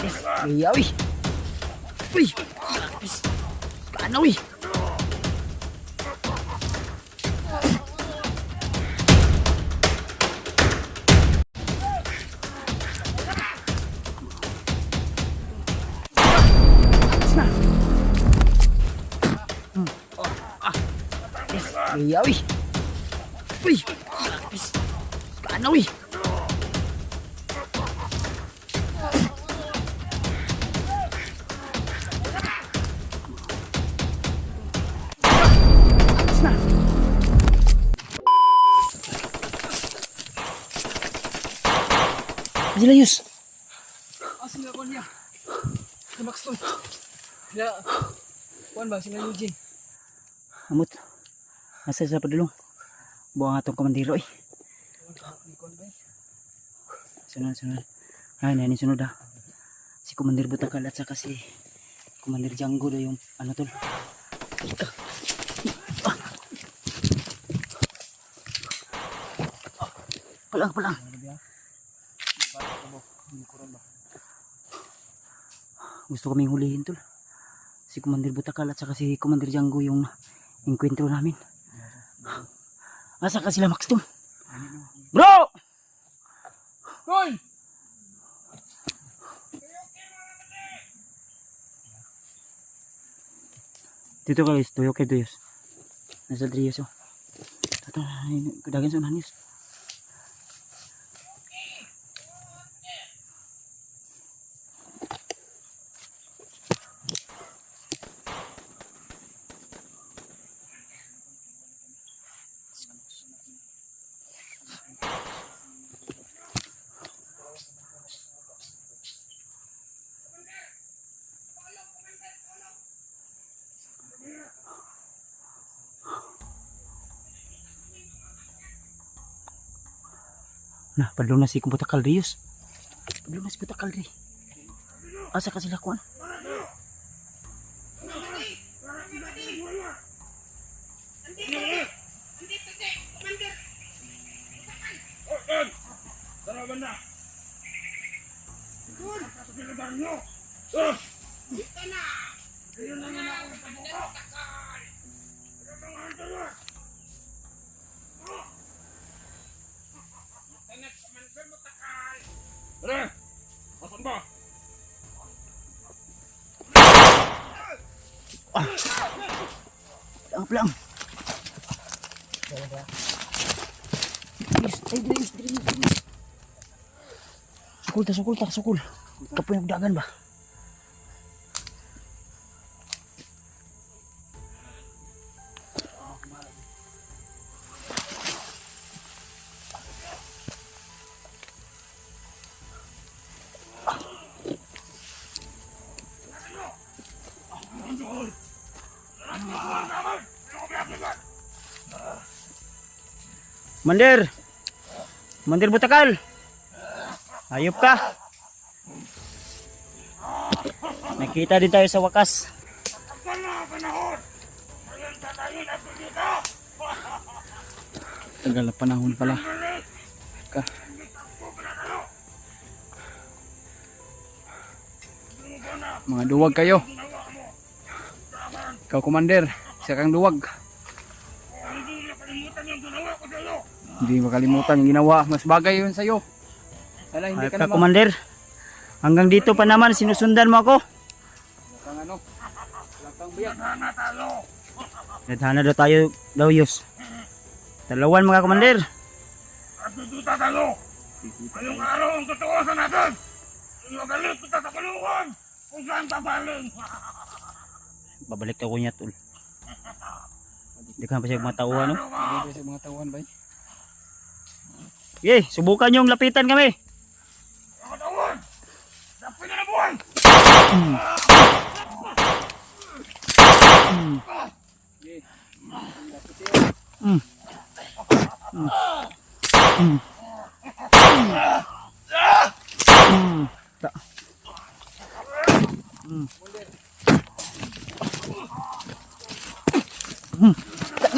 Yes. Iya, uy. Uy. Yes. Kana, uy. Yes. Iya, uy. Uy. Yes. Kana, uy. Jelayus. Asin na ko niya. Namakston. Ya. Kuan ba sila Eugene? Amot. Asa sa padulong. Buang atong komandiro eh. Sunod. Ay, nani sunod ah. Si Komandir Butakal at saka si Komandir Django do yung ano tol. Palang. Gusto kaming hulihin tol. Si Komandir Butakal at saka si Komandir Django yung enkwentro namin. Asa ka sila Maxton? Bro! Hoy! Dito ka guys, tuyo kay tuyos. Nasa driyos oh. Tato, kadagan sa nanis. Nah, padulong na si Butakal Rios. Padulong na si Butakal Ri. Asa ka sila kuan? Asan ba? Pelang. Dris. Sukul. Kapoy ang dagan ba? Mandir Butakal. Ayop ka. Nakita din tayo sa wakas. Tagal na panahon pala. Ka. Mga duwag kayo. Ikaw Commander, isa kang duwag. Hindi makalimutan yung ginawa. Mas bagay yun sa'yo. Sana hindi ka naman. Commander, hanggang dito pa naman sinusundan mo ako. Kang ano? Lakang biyak. Nadhana daw tayo daw Yus. Dalawan mga Commander. At dito tatalo. Ngayong araw ang totoosan natin. Galit kita sa kulungan. Kung saan papaling. Babalik ako niya tol. Hindi ka na pa siya matauhan no? Hindi pa siya mga tauhan ba? Okay, subukan yung lapitan kami. Mga tauhan! Dapat na buwan!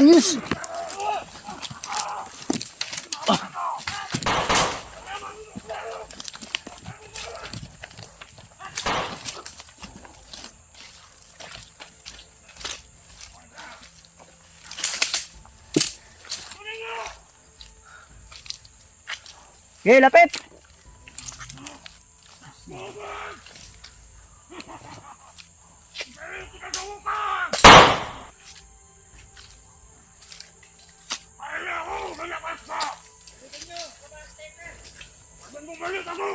News. Okay, lapit. Galit kita sa ukan! Kaya ako, malakas ka! Pag bumalik ako,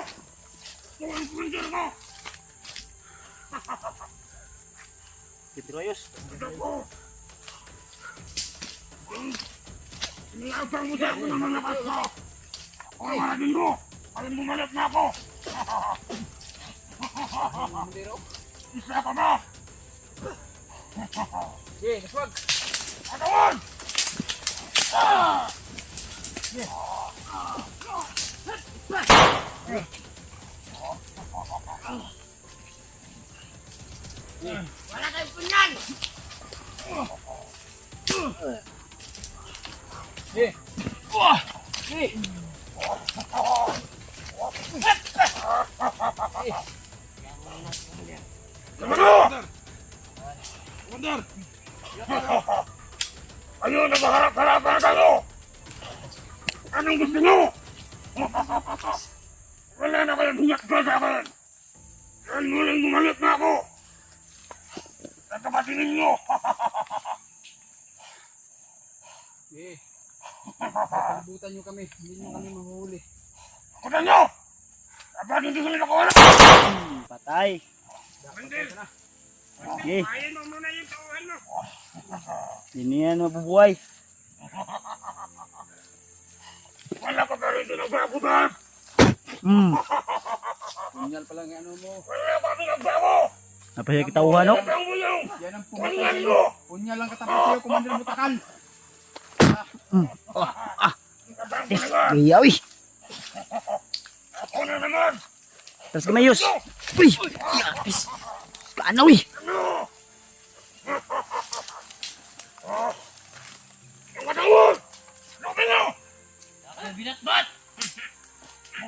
kung ang kumindir mo, Pitroyos. ito ko. Nilakang mo sa ako ng malakas ko. Kung maragin mo, pag bumalik na ako. Isa ka ba? Sige, kaswag. Katawan! Wala kayong punyan! Sige. Sige. Ano? Commander! Kayo na maharap-harapan kayo! Anong gusto nyo? Wala na kayong hiyak sa akin! Dahil muling bumalik na ako! At kapatinin nyo! Sige. Pagbutan nyo kami. Hindi nyo kami mahuhuli. Kutan nyo! Dapat hindi sila nakawala! Patay. Hindi! Okay. Kain mo muna yung tauhan mo! Hindi yan mabubuhay. Wala ka pa rin pinagbabutan! Punyal pa lang yung ano mo. Wala pa pinagbago! Napasya kita uha, no? Ang mo yung Yan ang pumatay Punyal sa'yo. mo! Punyal lang katapat sa'yo, Commander Butakal. Katang ko naman! Gayawi. Ako na naman! Tapos kamayos. Uy! Yapis. Kaanaw eh. Ano? Ang katawan! Lupin nyo!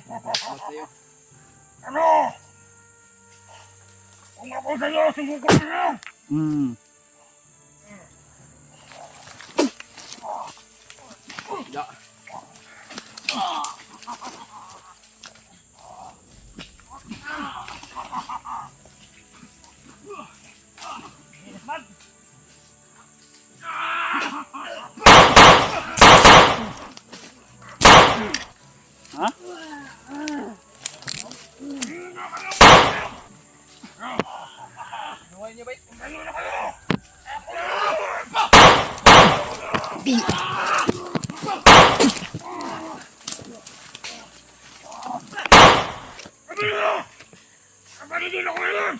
Salamat sa'yo. Ano? Kung ako sa'yo, sumukot na lang! Ya. Ha? Nuhay niya ba? Ano na kayo? Di. Sabi nyo! Kapatid ako ngayon!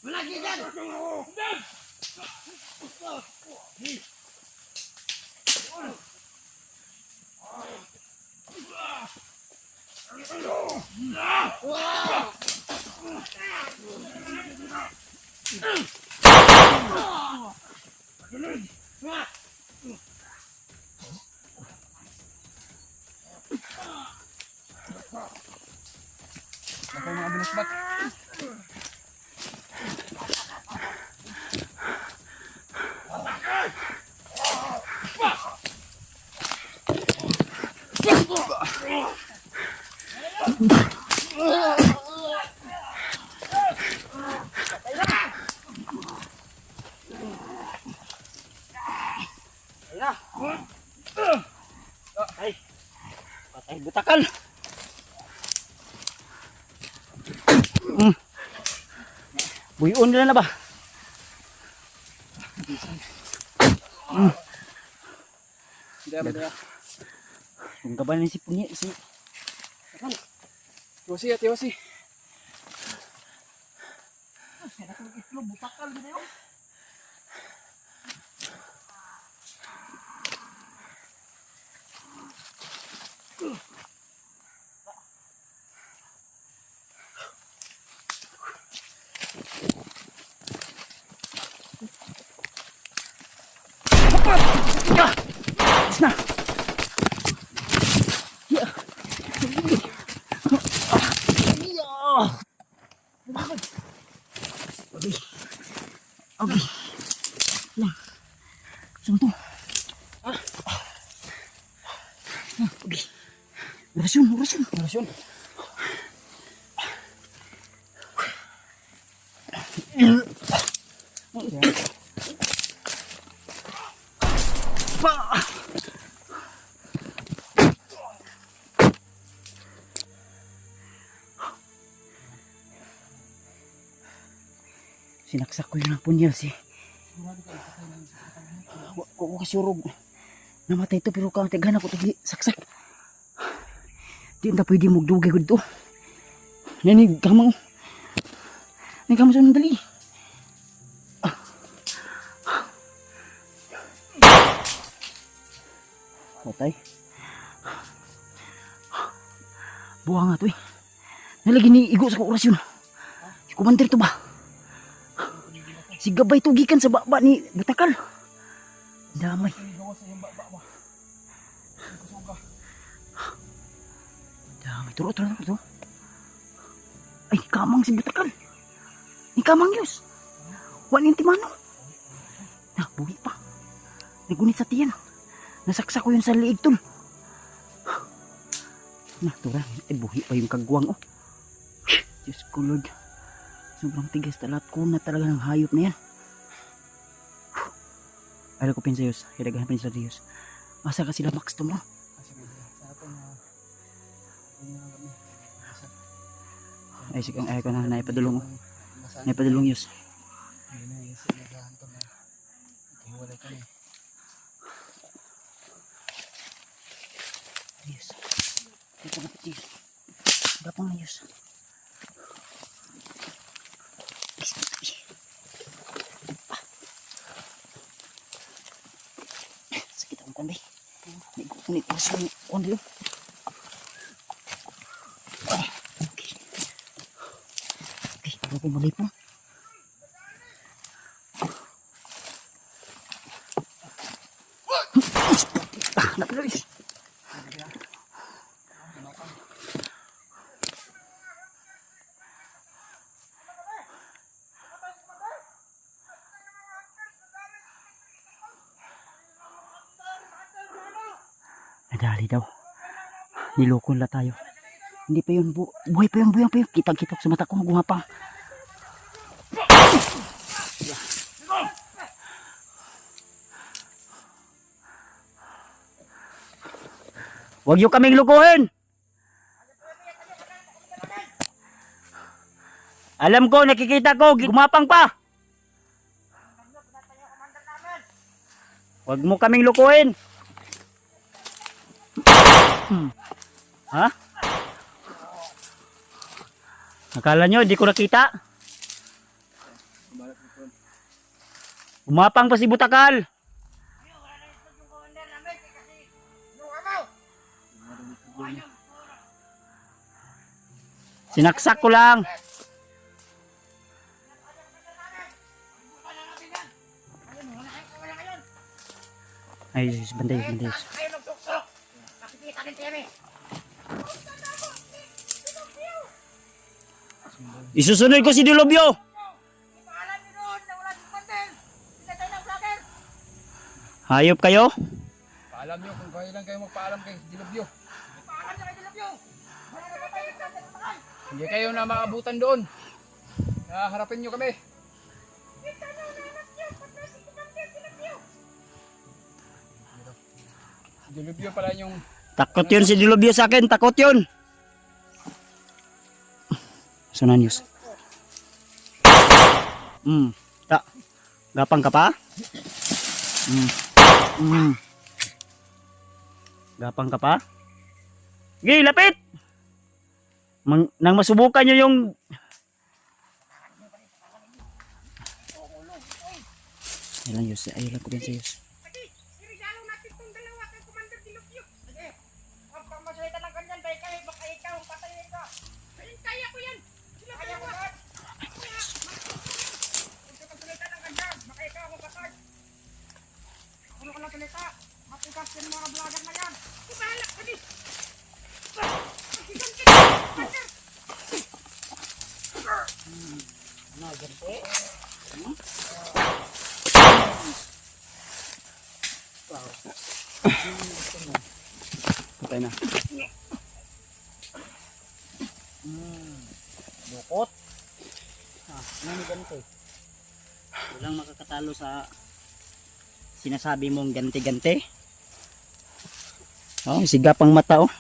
Wala dyan! Ako mga binasbat. Patay butakal. Buyon nila na ba? Hindi mo na. Kung kabalan si punya si Tiwasi ya, tiwasi. Ya. Isna. Ya. Ya. Okay. Lang. Saan to? Okay. Orasyon. Orasyon. Pa! Sinaksak ko yun ang punyas eh. Ko kasurog. Namatay ito pero kang tigana ko ito saksak. Di na pwede magdugay ko dito. Nanig kamang. Nanig kamang sa nandali. Patay. Buha nga to eh. Nalagi ni igo sa orasyon. Si Commander to ba? Si Gabay to gikan sa baba ni Butakal. Damay. Damay. Turo. Ay, kamang si Butakal. Ni kamang yus. Wan intimano. Nah, buhi pa. Nagunit sa tiyan. Nasaksak ko yun sa liig tol. Nah, tura. Ay, buhi pa yung kagwang oh. Diyos ko Lord. Sobrang tigas talat ko na talaga ng hayop na yan. Alam ko pinsayos. Hidagahan pa sa Diyos. Asa ka sila Max to mo? Ay, sige. Ay, ko na. Naipadulong oh. Naipadulong Diyos. Diyos. Dito na Diyos. Gapang na Diyos. Sakit akong kundi. May kurso yung kundi yun. Okay. Okay, bago ko malipong. Napilis. Nadali daw. Niloko nila tayo. Hindi pa yun. Buhay pa yun. Kitag-kitag sa mata ko. Gumapang. Huwag yung kaming lukuhin. Alam ko, nakikita ko. Gumapang pa. Huwag mo kaming lukuhin. Ha? Akala nyo, hindi ko nakita? Umapang pa si Butakal. Sinaksak ko lang. Ay, banday. Isusunod ko si Dilobyo. Hayop kayo? Paalam nyo kung kailan kayo magpaalam kay Dilobyo. Hindi kayo na maabutan doon. Harapin nyo kami. Dilobyo pala yung... Takot yun si Dilobyo sa akin. Takot yun. Sunan News. Gapang ka pa? Gapang ka pa? Sige, lapit! Nang masubukan nyo yung... Ayun Yus. Ayun lang ko din sa Yus. Patay na. Bukot. Ano ganito? Walang makakatalo sa sinasabi mong ganti-ganti. Oh, sigapang mata oh.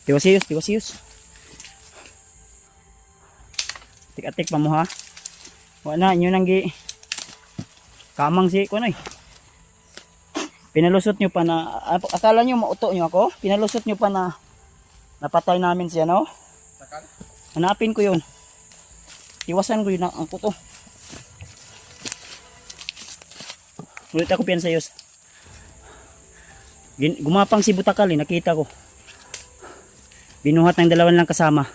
Tiwasiyos, tiwasiyos. Tik-atik pa mo ha. Wala na, inyo nang gi kamang si ko na eh. Pinalusot nyo pa na, akala nyo mauto nyo ako? Pinalusot nyo pa na napatay namin siya, no? Hanapin ko yun. Iwasan ko yun ang puto. Ulit ako piyan sa iyo. Gumapang si Butakal eh, nakita ko. Binuhat ng dalawan lang kasama.